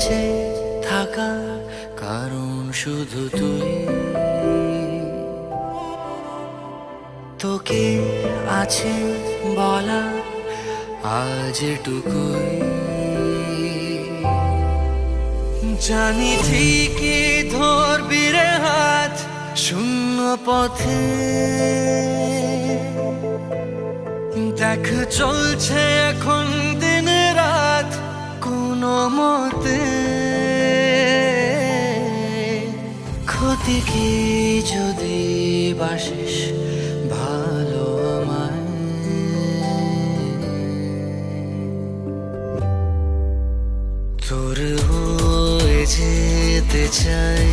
বেঁচে থাকার কারণ শুধু তুই। তোকে আছে বলা আজ এটুকুই, জানি ঠিকই ধরবি রে হাত শূন্য পথে। দেখ চলছে এখন দিন রাত কোনো মতে, ক্ষতি কি যদি বাসিস ভালো আমায়। তোর হয়ে যেতে চাই